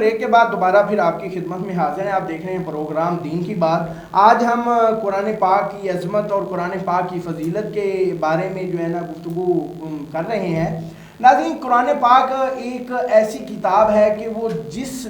Break کے بعد دوبارہ پھر آپ کی خدمت میں حاضر ہیں. آپ دیکھ رہے ہیں پروگرام دین کی بات. آج ہم قرآن پاک کی عظمت اور قرآن پاک کی فضیلت کے بارے میں جو ہے نا گفتگو کر رہے ہیں. ناظرین، قرآن پاک ایک ایسی کتاب ہے کہ وہ جس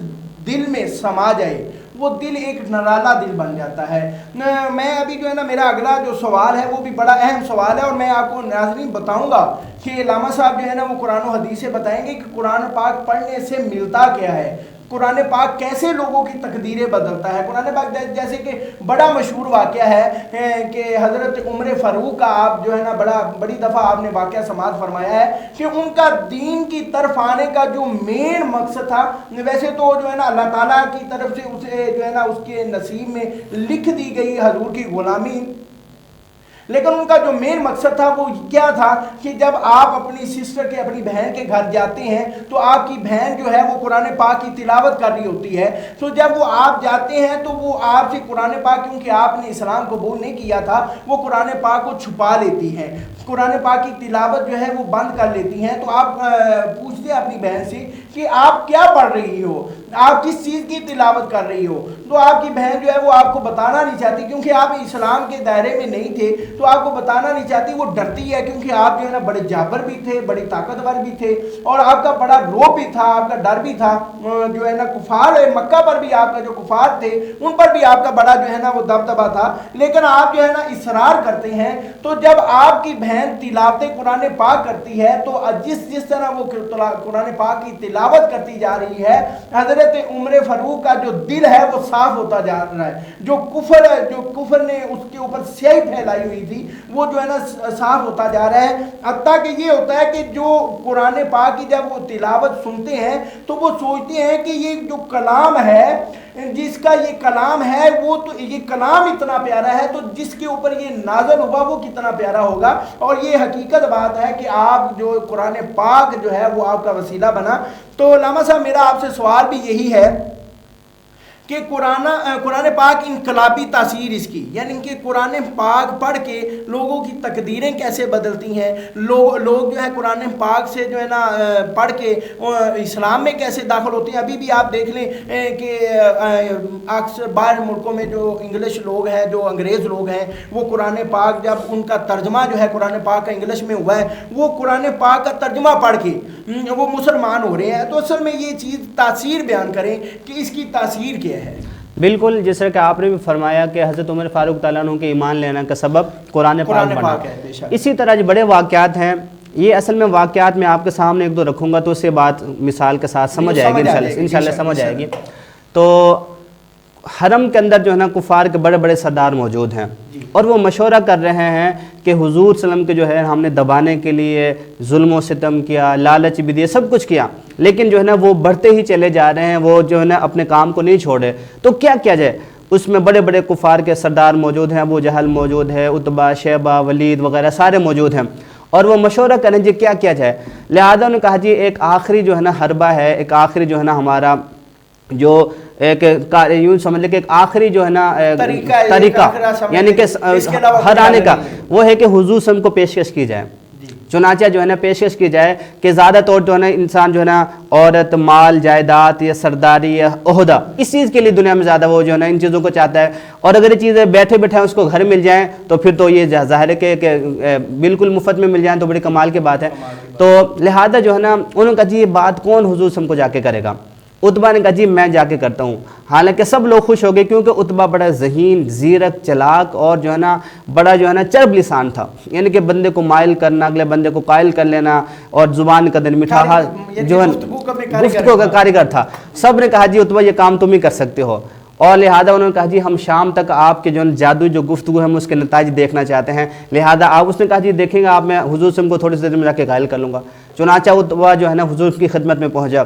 دل میں سما جائے وہ دل ایک نرالا دل بن جاتا ہے. میں ابھی جو ہے نا میرا اگلا جو سوال ہے وہ بھی بڑا اہم سوال ہے، اور میں آپ کو ناظرین بتاؤں گا کہ علامہ صاحب جو ہے نا وہ قرآن و حدیث سے بتائیں گے کہ قرآن پاک پڑھنے سے ملتا کیا ہے، قرآن پاک کیسے لوگوں کی تقدیریں بدلتا ہے. قرآن پاک جیسے کہ بڑا مشہور واقعہ ہے کہ حضرت عمر فاروق کا آپ جو ہے نا بڑی دفعہ آپ نے واقعہ سماعت فرمایا ہے کہ ان کا دین کی طرف آنے کا جو مین مقصد تھا، ویسے تو جو ہے نا اللہ تعالیٰ کی طرف سے اسے جو ہے نا اس کے نصیب میں لکھ دی گئی حضور کی غلامی، لیکن ان کا جو مین مقصد تھا وہ کیا تھا کہ جب آپ اپنی سسٹر کے اپنی بہن کے گھر جاتے ہیں تو آپ کی بہن جو ہے وہ قرآن پاک کی تلاوت کر رہی ہوتی ہے. تو جب وہ آپ جاتے ہیں تو وہ آپ سے قرآن پاک، کیونکہ آپ نے اسلام قبول نہیں کیا تھا، وہ قرآن پاک کو چھپا لیتی ہیں، قرآن پاک کی تلاوت جو ہے وہ بند کر لیتی ہیں. تو آپ پوچھتے ہیں اپنی بہن سے کہ آپ کیا پڑھ رہی ہو، آپ کس چیز کی تلاوت کر رہی ہو. تو آپ کی بہن جو ہے وہ آپ کو بتانا نہیں چاہتی، کیونکہ آپ اسلام کے دائرے میں نہیں تھے تو آپ کو بتانا نہیں چاہتی. وہ ڈرتی ہے کیونکہ آپ جو ہے نا بڑے جابر بھی تھے، بڑی طاقتور بھی تھے، اور آپ کا بڑا روب بھی تھا، آپ کا ڈر بھی تھا. جو ہے نا کفار مکہ پر بھی آپ کا جو کفار تھے ان پر بھی آپ کا بڑا جو ہے نا وہ دبدبہ تھا. لیکن آپ جو ہے نا اصرار کرتے ہیں. تو جب آپ کی بہن تلاوت قرآن پاک کرتی ہے تو جس طرح وہ قرآن پاک کی تلاوت کرتی جا رہی ہے، حضرت عمر فاروق کا جو دل ہے وہ صاف ہوتا جا رہا ہے. جو کفر نے اس کے اوپر سیاہی پھیلائی ہوئی تھی وہ جو ہے نا صاف ہوتا جا رہا ہے. حتیٰ کہ یہ ہوتا ہے کہ جو قرآن پاک کی جب وہ تلاوت سنتے ہیں تو وہ سوچتے ہیں کہ یہ جو کلام ہے، جس کا یہ کلام ہے، وہ تو یہ کلام اتنا پیارا ہے تو جس کے اوپر یہ نازل ہوا وہ کتنا پیارا ہوگا. اور یہ حقیقت بات ہے کہ آپ جو قرآن پاک جو ہے وہ آپ کا وسیلہ بنا. تو علامہ صاحب میرا آپ سے سوال بھی یہی ہے کہ قرآن پاک انقلابی تاثیر اس کی، یعنی کہ قرآن پاک پڑھ کے لوگوں کی تقدیریں کیسے بدلتی ہیں، لوگ جو ہے قرآن پاک سے جو ہے نا پڑھ کے اسلام میں کیسے داخل ہوتے ہیں. ابھی بھی آپ دیکھ لیں کہ اکثر باہر ملکوں میں جو انگلش لوگ ہیں، جو انگریز لوگ ہیں، وہ قرآن پاک جب ان کا ترجمہ جو ہے قرآن پاک کا انگلش میں ہوا ہے، وہ قرآن پاک کا ترجمہ پڑھ کے وہ مسلمان ہو رہے ہیں. تو اصل میں یہ چیز تاثیر بیان کریں کہ اس کی تاثیر کیا ہے. بالکل، جس طرح کہ آپ نے بھی فرمایا کہ حضرت عمر فاروق تعالیٰ عنہ کے ایمان لینا کا سبب قرآن پاک ہے. اسی طرح جو بڑے واقعات ہیں، یہ اصل میں واقعات میں آپ کے سامنے ایک دو رکھوں گا تو اس سے بات مثال کے ساتھ سمجھ آئے گی، انشاءاللہ سمجھ آئے گی. تو حرم کے اندر جو ہے نا کفار کے بڑے بڑے سردار موجود ہیں، اور وہ مشورہ کر رہے ہیں کہ حضور صلی اللہ علیہ وسلم کے جو ہے ہم نے دبانے کے لیے ظلم و ستم کیا، لالچ بھی دیا، سب کچھ کیا، لیکن جو ہے نا وہ بڑھتے ہی چلے جا رہے ہیں، وہ جو ہے نا اپنے کام کو نہیں چھوڑے. تو کیا کیا جائے؟ اس میں بڑے بڑے کفار کے سردار موجود ہیں، ابو جہل موجود ہے، عتبہ، شیبہ، ولید وغیرہ سارے موجود ہیں، اور وہ مشورہ کریں جی کیا کیا جائے. لہذا انہوں نے کہا جی ایک آخری جو ہے نا حربہ ہے، ایک آخری جو ہے نا ہمارا جو ایک یوں سمجھ لیں کہ ایک آخری جو ہے نا طریقہ یعنی کہ ہر آنے کا وہ ہے کہ حضور صلی اللہ علیہ وسلم کو پیشکش کی جائے. چنانچہ جو ہے نا پیشکش کی جائے کہ زیادہ طور جو ہے نا انسان جو ہے نا عورت، مال، جائیداد یا سرداری یا عہدہ، اس چیز کے لیے دنیا میں زیادہ وہ جو ہے نا ان چیزوں کو چاہتا ہے. اور اگر یہ چیزیں بیٹھے بیٹھے اس کو گھر مل جائیں تو پھر تو یہ ظاہر ہے کہ بالکل مفت میں مل جائیں تو بڑی کمال کی بات ہے. تو لہذا جو ہے نا انہوں نے کہا جی یہ بات کون حضور صلی اللہ علیہ وسلم کو جا کے کرے گا؟ عتبہ نے کہا جی میں جا کے کرتا ہوں. حالانکہ سب لوگ خوش ہو گئے کیونکہ عتبہ بڑا ذہین، زیرک، چلاک اور جو ہے نا بڑا جو ہے نا چرب لسان تھا، یعنی کہ بندے کو مائل کرنا، اگلے بندے کو قائل کر لینا، اور زبان کا دل مٹھا جو ہے گفتگو کا کاریگر تھا. سب نے کہا جی عتبہ یہ کام تم ہی کر سکتے ہو. اور لہذا انہوں نے کہا جی ہم شام تک آپ کے جو جادوئی جو گفتگو ہے ہم اس کے نتائج دیکھنا چاہتے ہیں. لہذا آپ اس نے کہا جی دیکھیں گا آپ، میں حضور صلی اللہ علیہ وسلم کو تھوڑی سی دیر میں جا کے قائل کر لوں گا. چنانچہ عتبہ جو ہے نا حضور کی خدمت میں پہنچا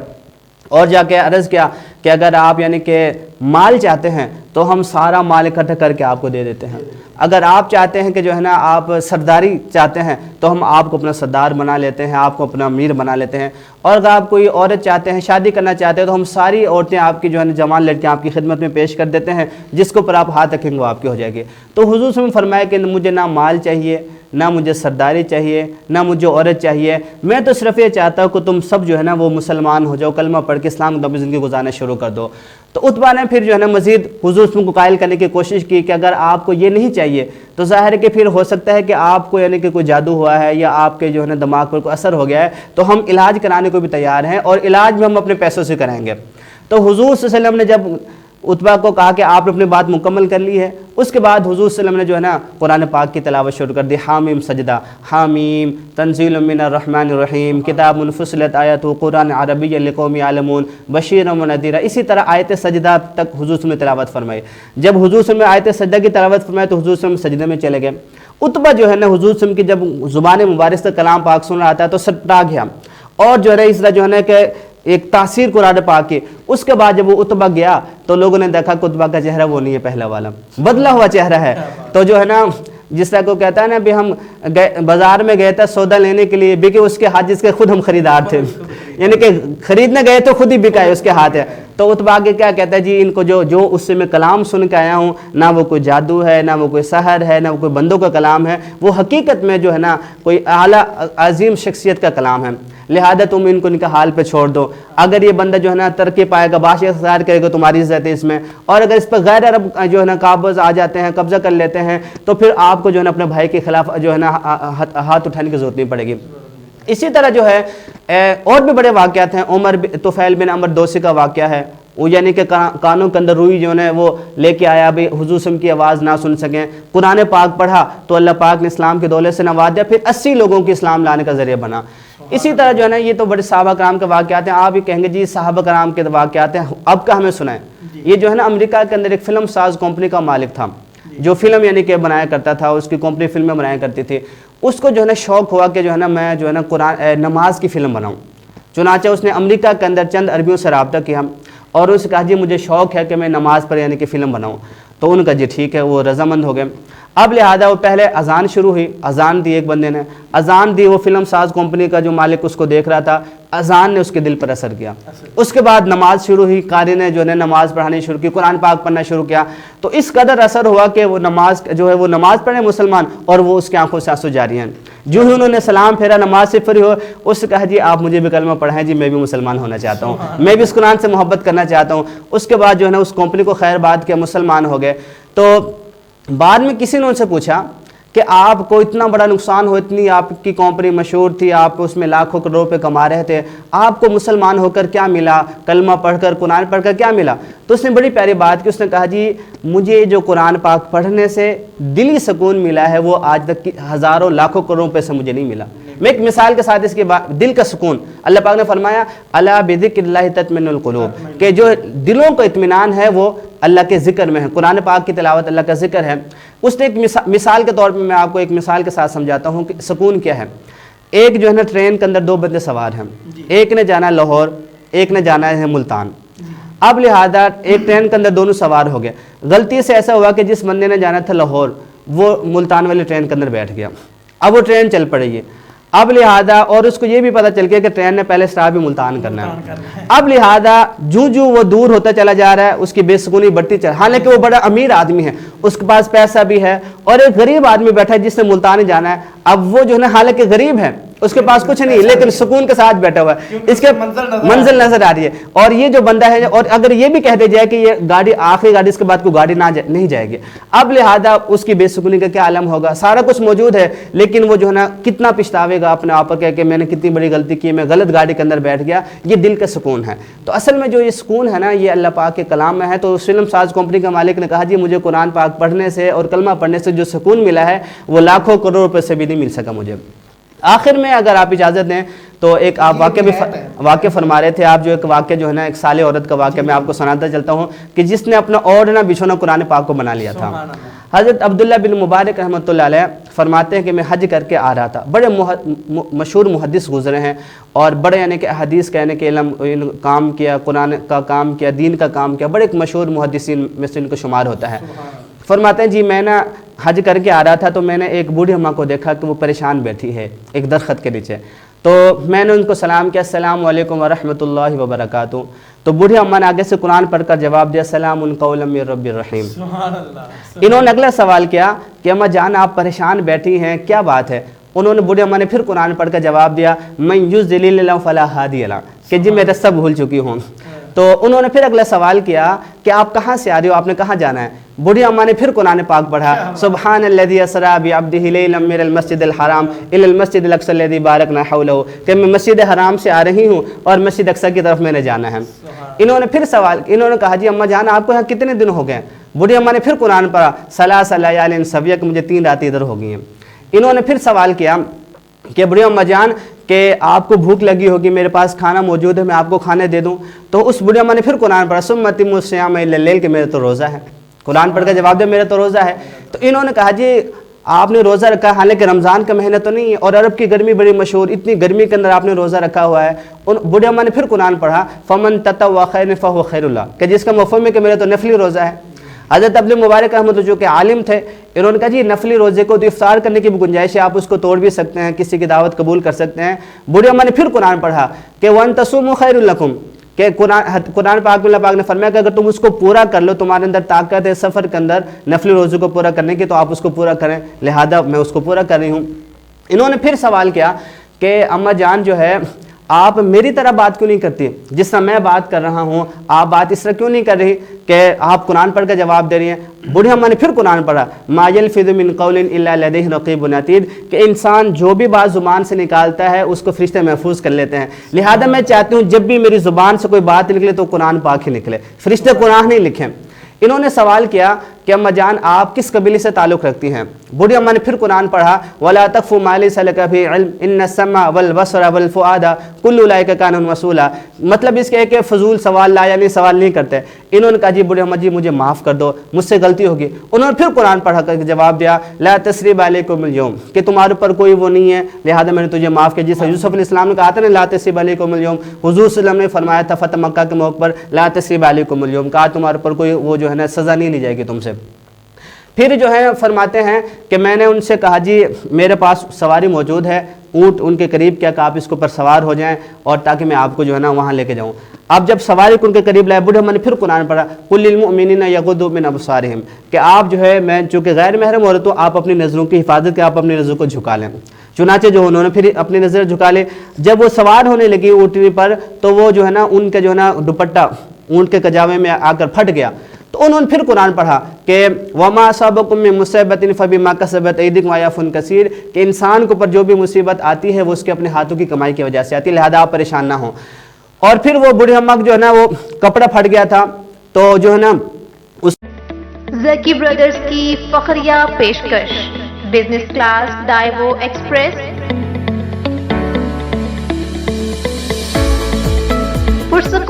اور جا کے عرض کیا کہ اگر آپ یعنی کہ مال چاہتے ہیں تو ہم سارا مال اکٹھا کر کے آپ کو دے دیتے ہیں. اگر آپ چاہتے ہیں کہ جو ہے نا آپ سرداری چاہتے ہیں تو ہم آپ کو اپنا سردار بنا لیتے ہیں، آپ کو اپنا امیر بنا لیتے ہیں. اور اگر آپ کوئی عورت چاہتے ہیں، شادی کرنا چاہتے ہیں تو ہم ساری عورتیں آپ کی جو ہے نا جوان لڑکیاں آپ کی خدمت میں پیش کر دیتے ہیں، جس کو پر آپ ہاتھ رکھیں گے وہ آپ کی ہو جائے گی. تو حضور صلی اللہ علیہ وسلم فرمایا کہ مجھے نہ مال چاہیے، نہ مجھے سرداری چاہیے، نہ مجھے عورت چاہیے، میں تو صرف یہ چاہتا ہوں کہ تم سب جو ہے نا وہ مسلمان ہو جاؤ، کلمہ پڑھ کے اسلام کی زندگی گزارنا شروع شروع کر دو۔ تو عتبہ نے پھر جو ہے نا مزید حضور کو قائل کرنے کی کوشش کی کہ اگر آپ کو یہ نہیں چاہیے تو ظاہر ہے کہ پھر ہو سکتا ہے کہ آپ کو یعنی کہ کوئی جادو ہوا ہے یا آپ کے جو ہے نا دماغ پر کوئی اثر ہو گیا ہے، تو ہم علاج کرانے کو بھی تیار ہیں اور علاج بھی ہم اپنے پیسوں سے کریں گے۔ تو حضور صلی اللہ علیہ وسلم نے جب عتبہ کو کہا کہ آپ نے اپنی بات مکمل کر لی ہے، اس کے بعد حضور صلی اللہ علیہ وسلم نے جو ہے نا قرآن پاک کی تلاوت شروع کر دی۔ حامیم سجدہ، حامیم تنزیل من الرحمن الرحیم، کتاب فصلت آیاتہ قرآن عربی لقوم یعلمون بشیرا ونذیرا، اسی طرح آیت سجدہ تک حضور صلی اللہ علیہ وسلم نے تلاوت فرمائی۔ جب حضور صلی اللہ علیہ وسلم نے آیت سجدہ کی تلاوت فرمائی تو حضور صلی اللہ علیہ وسلم سجدے میں چلے گئے۔ عتبہ جو ہے نا حضور صلی اللہ علیہ وسلم کی جب زبان مبارک سے کلام پاک سن رہا تھا تو سٹا گیا، اور جو ہے اس طرح جو ہے نا کہ ایک تاثیر قرآن پاک کی۔ اس کے بعد جب وہ عتبہ گیا تو لوگوں نے دیکھا کہ عتبہ کا چہرہ وہ نہیں ہے پہلا والا، بدلا ہوا چہرہ ہے۔ تو جو ہے نا جس طرح کو کہتا ہے نا بھی ہم بازار میں گئے تھے سودا لینے کے لیے، بکے اس کے ہاتھ جس کے خود ہم خریدار تھے، یعنی کہ خریدنے گئے تو خود ہی بکا ہے اس کے ہاتھ ہے۔ تو عتبہ آگے کیا کہتا ہے، جی ان کو جو اس سے میں کلام سن کے آیا ہوں، نہ وہ کوئی جادو ہے، نہ وہ کوئی سحر ہے، نہ وہ کوئی بندوں کا کلام ہے، وہ حقیقت میں جو ہے نا کوئی اعلیٰ عظیم شخصیت کا کلام ہے، لہذا تم ان کو ان کا حال پہ چھوڑ دو۔ اگر یہ بندہ جو ہے نا ترقی پائے گا، بادشاہ اختیار کرے گا، تمہاری عزت ہے اس میں، اور اگر اس پر غیر عرب جو ہے نا قابض آ جاتے ہیں، قبضہ کر لیتے ہیں، تو پھر آپ کو جو ہے نا اپنے بھائی کے خلاف جو ہے نا ہاتھ اٹھانے کی ضرورت نہیں پڑے گی۔ اسی طرح جو ہے اور بھی بڑے واقعات ہیں۔ عمر طفیل بن عمر دوسی کا واقعہ ہے، وہ یعنی کہ کانوں کے اندر روئی جو ہے وہ لے کے آیا بھی حضور صلی اللہ علیہ وسلم کی آواز نہ سن سکیں، قرآن پاک پڑھا تو اللہ پاک نے اسلام کے دولت سے نواز دیا، پھر 80 لوگوں کی اسلام لانے کا ذریعہ بنا۔ اسی طرح جو ہے نا یہ تو بڑے صحابہ کرام کے واقعات ہیں۔ آپ ہی کہیں گے جی صحابہ کرام کے واقعات ہیں، اب کا ہمیں سنائیں۔ یہ جو ہے نا امریکہ کے اندر ایک فلم ساز کمپنی کا مالک تھا، جو فلم یعنی کہ بنایا کرتا تھا، اس کی کمپنی فلمیں بنایا کرتی تھی۔ اس کو جو ہے نا شوق ہوا کہ جو ہے نا میں جو ہے نا نماز کی فلم بناؤں۔ چنانچہ اس نے امریکہ کے اندر چند عربیوں سے رابطہ کیا اور اس سے کہا جی مجھے شوق ہے کہ میں نماز پر یعنی کہ فلم بناؤں۔ تو ان کا جی ٹھیک ہے، وہ رضامند ہو گئے۔ اب لہٰذا وہ پہلے اذان شروع ہوئی، اذان دی ایک بندے نے، اذان دی، وہ فلم ساز کمپنی کا جو مالک اس کو دیکھ رہا تھا، اذان نے اس کے دل پر اثر کیا۔ اس کے بعد نماز شروع ہوئی، قاری نے جو ہے نماز پڑھانی شروع کی، قرآن پاک پڑھنا شروع کیا، تو اس قدر اثر ہوا کہ وہ نماز جو ہے وہ نماز پڑھے مسلمان، اور وہ اس کی آنکھوں سے آنسو جاری ہیں۔ جو ہی انہوں نے سلام پھیرا، نماز سے فری ہو، اس سے کہا جی آپ مجھے بھی کلمہ پڑھائیں جی، میں بھی مسلمان ہونا چاہتا ہوں، میں بھی اس قرآن سے محبت کرنا چاہتا ہوں۔ اس کے بعد جو ہے نا اس کمپنی کو خیر بات کیا، مسلمان ہو گئے۔ تو بعد میں کسی نے ان سے پوچھا کہ آپ کو اتنا بڑا نقصان ہو، اتنی آپ کی کمپنی مشہور تھی، آپ اس میں لاکھوں کروڑ روپے کما رہے تھے، آپ کو مسلمان ہو کر کیا ملا، کلمہ پڑھ کر قرآن پڑھ کر کیا ملا؟ تو اس نے بڑی پیاری بات کی، اس نے کہا جی مجھے جو قرآن پاک پڑھنے سے دلی سکون ملا ہے وہ آج تک کی ہزاروں لاکھوں کروڑوں روپے سے مجھے نہیں ملا۔ میں ایک مثال کے ساتھ اس کے بعد دل کا سکون، اللہ پاک نے فرمایا الا بذکر اللہ تطمئن القلوب، کہ جو دلوں کا اطمینان ہے وہ اللہ کے ذکر میں ہے، قرآن پاک کی تلاوت اللہ کا ذکر ہے۔ اس نے ایک مثال کے طور پہ میں آپ کو ایک مثال کے ساتھ سمجھاتا ہوں کہ سکون کیا ہے۔ ایک جو ہے نا ٹرین کے اندر دو بندے سوار ہیں، ایک نے جانا ہے لاہور، ایک نے جانا ہے ملتان۔ اب لہذا ایک ٹرین کے اندر دونوں سوار ہو گئے، غلطی سے ایسا ہوا کہ جس بندے نے جانا تھا لاہور وہ ملتان والی ٹرین کے اندر بیٹھ گیا، اب وہ ٹرین چل پڑی ہے۔ اب لہذا اور اس کو یہ بھی پتہ چل گیا کہ ٹرین نے پہلے اسٹاپ بھی ملتان کرنا ہے، اب لہذا جو وہ دور ہوتا چلا جا رہا ہے اس کی بے سکونی بڑھتی چل، حالانکہ وہ بڑا امیر آدمی ہے، اس کے پاس پیسہ بھی ہے، اور ایک غریب آدمی بیٹھا ہے جس نے ملتان جانا ہے۔ اب وہ جو ہے نا حالانکہ غریب ہے، اس کے پاس کچھ نہیں لیکن سکون کے ساتھ بیٹھا ہوا ہے، اس کے منزل نظر آ رہی ہے۔ اور یہ جو بندہ ہے، اور اگر یہ بھی کہہ دیا جائے کہ یہ گاڑی آخری گاڑی، اس کے بعد کوئی گاڑی نہیں جائے گی، اب لہذا اس کی بے سکونی کا کیا عالم ہوگا؟ سارا کچھ موجود ہے لیکن وہ جو ہے نا کتنا پچھتاوے گا اپنے آپ پر کہ میں نے کتنی بڑی غلطی کی، میں غلط گاڑی کے اندر بیٹھ گیا۔ یہ دل کا سکون ہے۔ تو اصل میں جو یہ سکون ہے نا یہ اللہ پاک کے کلام میں ہے۔ تو فلم ساز کمپنی کا مالک نے کہا جی مجھے قرآن پاک پڑھنے سے اور کلمہ پڑھنے سے جو سکون ملا ہے وہ لاکھوں کروڑ روپے سے بھی نہیں مل سکا مجھے۔ آخر میں اگر آپ اجازت دیں تو ایک آپ واقعہ فرما رہے تھے آپ، جو ایک واقعہ جو ہے نا ایک صالح عورت کا واقعہ میں آپ کو سناتا چلتا ہوں کہ جس نے اپنا اوڑھنا بچھونا قرآن پاک کو بنا لیا تھا۔ حضرت عبداللہ بن مبارک رحمۃ اللہ علیہ فرماتے ہیں کہ میں حج کر کے آ رہا تھا، بڑے مشہور محدث گزرے ہیں اور بڑے یعنی کہ حدیث کہنے کے علم کام کیا، قرآن کا کام کیا، دین کا کام کیا، بڑے ایک مشہور محدثین میں سے ان کو شمار ہوتا ہے۔ فرماتے ہیں جی میں نا حج کر کے آ رہا تھا تو میں نے ایک بوڑھی اماں کو دیکھا کہ وہ پریشان بیٹھی ہے ایک درخت کے نیچے، تو میں نے ان کو سلام کیا، السلام علیکم ورحمۃ اللہ وبرکاتہ۔ تو بوڑھی اماں نے آگے سے قرآن پڑھ کر جواب دیا، سلام قولا من رب الرحیم۔ انہوں نے اگلا سوال کیا کہ اماں جان آپ پریشان بیٹھی ہیں، کیا بات ہے؟ انہوں نے بوڑھی اماں نے پھر قرآن پڑھ کر جواب دیا، من یضلل اللہ فلا ہادی لہ، کہ جی میں رستہ بھول چکی ہوں۔ تو انہوں نے پھر اگلا سوال کیا کہ آپ کہاں سے آ رہے ہو, آپ نے کہاں جانا ہے؟ بوڑھی اماں نے پھر قرآن پاک پڑھا, سبحان الذی اسری بعبدہ لیلا من المسجد الحرام الی المسجد الاقصی الذی بارکنا حولہ, کہ میں مسجد حرام سے آ رہی ہوں اور مسجد اقصی کی طرف میں نے جانا ہے. انہوں نے پھر انہوں نے کہا جی اماں جان آپ کو یہاں کتنے دن ہو گئے؟ بوڑھی اماں نے پھر قرآن پڑھا, ثلاث لیال سویہ, کہ مجھے 3 راتیں ادھر ہو گئی ہیں. انہوں نے پھر سوال کیا کہ بڑی اماں جان کہ آپ کو بھوک لگی ہوگی, میرے پاس کھانا موجود ہے, میں آپ کو کھانے دے دوں؟ تو اس بڑی اماں نے پھر قرآن پڑھا, ثم اتموا الصیام الی اللیل, کہ میرے تو روزہ ہے. قرآن پڑھ کے جواب دے میرا تو روزہ ہے. تو انہوں نے کہا جی آپ نے روزہ رکھا, حالانکہ رمضان کا مہینہ تو نہیں ہے اور عرب کی گرمی بڑی مشہور, اتنی گرمی کے اندر آپ نے روزہ رکھا ہوا ہے. بڑی اماں نے پھر قرآن پڑھا, فمن تطوع خیرا فہو خیر اللہ, کہ جس کا مفہوم ہے کہ میرا تو نفلی روزہ ہے. حضرت عبد المبارک احمد جو کہ عالم تھے, انہوں نے کہا جی نفلی روزے کو تو افطار کرنے کی بھی گنجائش ہے, آپ اس کو توڑ بھی سکتے ہیں, کسی کی دعوت قبول کر سکتے ہیں. بوڑھی اماں نے پھر قرآن پڑھا کہ وَأَن تَصُومُوا خَيْرٌ لَكُمْ, کہ قرآن پاک میں اللہ پاک نے فرمایا کہ اگر تم اس کو پورا کر لو, تمہارے اندر طاقت ہے سفر کے اندر نفلی روزے کو پورا کرنے کی, تو آپ اس کو پورا کریں, لہذا میں اس کو پورا کر رہی ہوں. انہوں نے پھر سوال کیا کہ اماں جان جو ہے آپ میری طرح بات کیوں نہیں کرتی, جس طرح میں بات کر رہا ہوں آپ بات اس طرح کیوں نہیں کر رہی کہ آپ قرآن پڑھ کے جواب دے رہی ہیں؟ بوڑھی اماں نے پھر قرآن پڑھا, ما یلفظ من قول الا لدیہ رقیب عتید, کہ انسان جو بھی بات زبان سے نکالتا ہے اس کو فرشتے محفوظ کر لیتے ہیں, لہذا میں چاہتی ہوں جب بھی میری زبان سے کوئی بات نکلے تو قرآن پاک ہی نکلے, فرشتے قرآن نہیں لکھیں. انہوں نے سوال کیا کہ اماں جان آپ کس قبیلے سے تعلق رکھتی ہیں؟ بوڑھی اماں نے پھر قرآن پڑھا, وَلَا تَقْفُ مَا لَيْسَ لَكَ بِهِ عِلْمٌ إِنَّ السَّمْعَ وَالْبَصَرَ وَالْفُؤَادَ كُلُّ أُولَٰئِكَ كَانَ مَسْئُولًا. مطلب اس کے ہے کہ فضول سوال لا یعنی سوال نہیں کرتے. انہوں نے کہا جی بوڑھی اماں جی مجھے معاف کر دو, مجھ سے غلطی ہوگی. انہوں نے پھر قرآن پڑھا کر جواب دیا, لا تثریب علیکم اليوم, کہ تمہارے اوپر کوئی وہ نہیں ہے لہذا میں نے تجھے معاف کیا. جس یوسف علیہ السلام نے کہا تھا نا لا تثریب علیکم اليوم, حضور صلی اللہ علیہ وسلم نے فرمایا تھا فتح مکہ کے موقع پر لا تثریب علیکم اليوم, کہا تمہارے اوپر کوئی وہ جو ہے نا سزا نہیں لی جائے گی تم سے. پھر جو ہے فرماتے ہیں کہ میں نے ان سے کہا جی میرے پاس سواری موجود ہے, اونٹ ان کے قریب کیا کہ آپ اس کے اوپر سوار ہو جائیں اور تاکہ میں آپ کو جو ہے نا وہاں لے کے جاؤں. اب جب سواری کو ان کے قریب لائے, بوڑھے اماں نے پھر قرآن پڑھا, قل للمؤمنین یغضوا من ابصارہم, کہ آپ جو ہے میں چونکہ غیر محرم عورت ہوں آپ اپنی نظروں کی حفاظت کے, آپ اپنی نظروں کو جھکا لیں. چنانچہ جو انہوں نے پھر اپنی نظر جھکا لے. جب وہ سوار ہونے لگی اونٹنی پر تو وہ جو ہے نا ان کے جو ہے نا دوپٹہ اونٹ کے کجاوے میں آ کر پھٹ گیا. تو انہوں نے پھر قرآن پڑھا کہ وَمَا أَصَابَكُم مِّن مُّصِيبَةٍ فَبِمَا كَسَبَتْ أَيْدِيكُمْ وَيَعْفُو كَثِيرٌ, کہ انسان کے اوپر جو بھی مصیبت آتی ہے وہ اس کے اپنے ہاتھوں کی کمائی کی وجہ سے آتی ہے, لہذا آپ پریشان نہ ہوں. اور پھر وہ بوڑھی اماں جو ہے نا وہ کپڑا پھٹ گیا تھا, تو جو ہے نا اس زکی برادرز کی فخریہ پیشکش, بزنس کلاس ڈائیوو ایکسپریس, پرسکون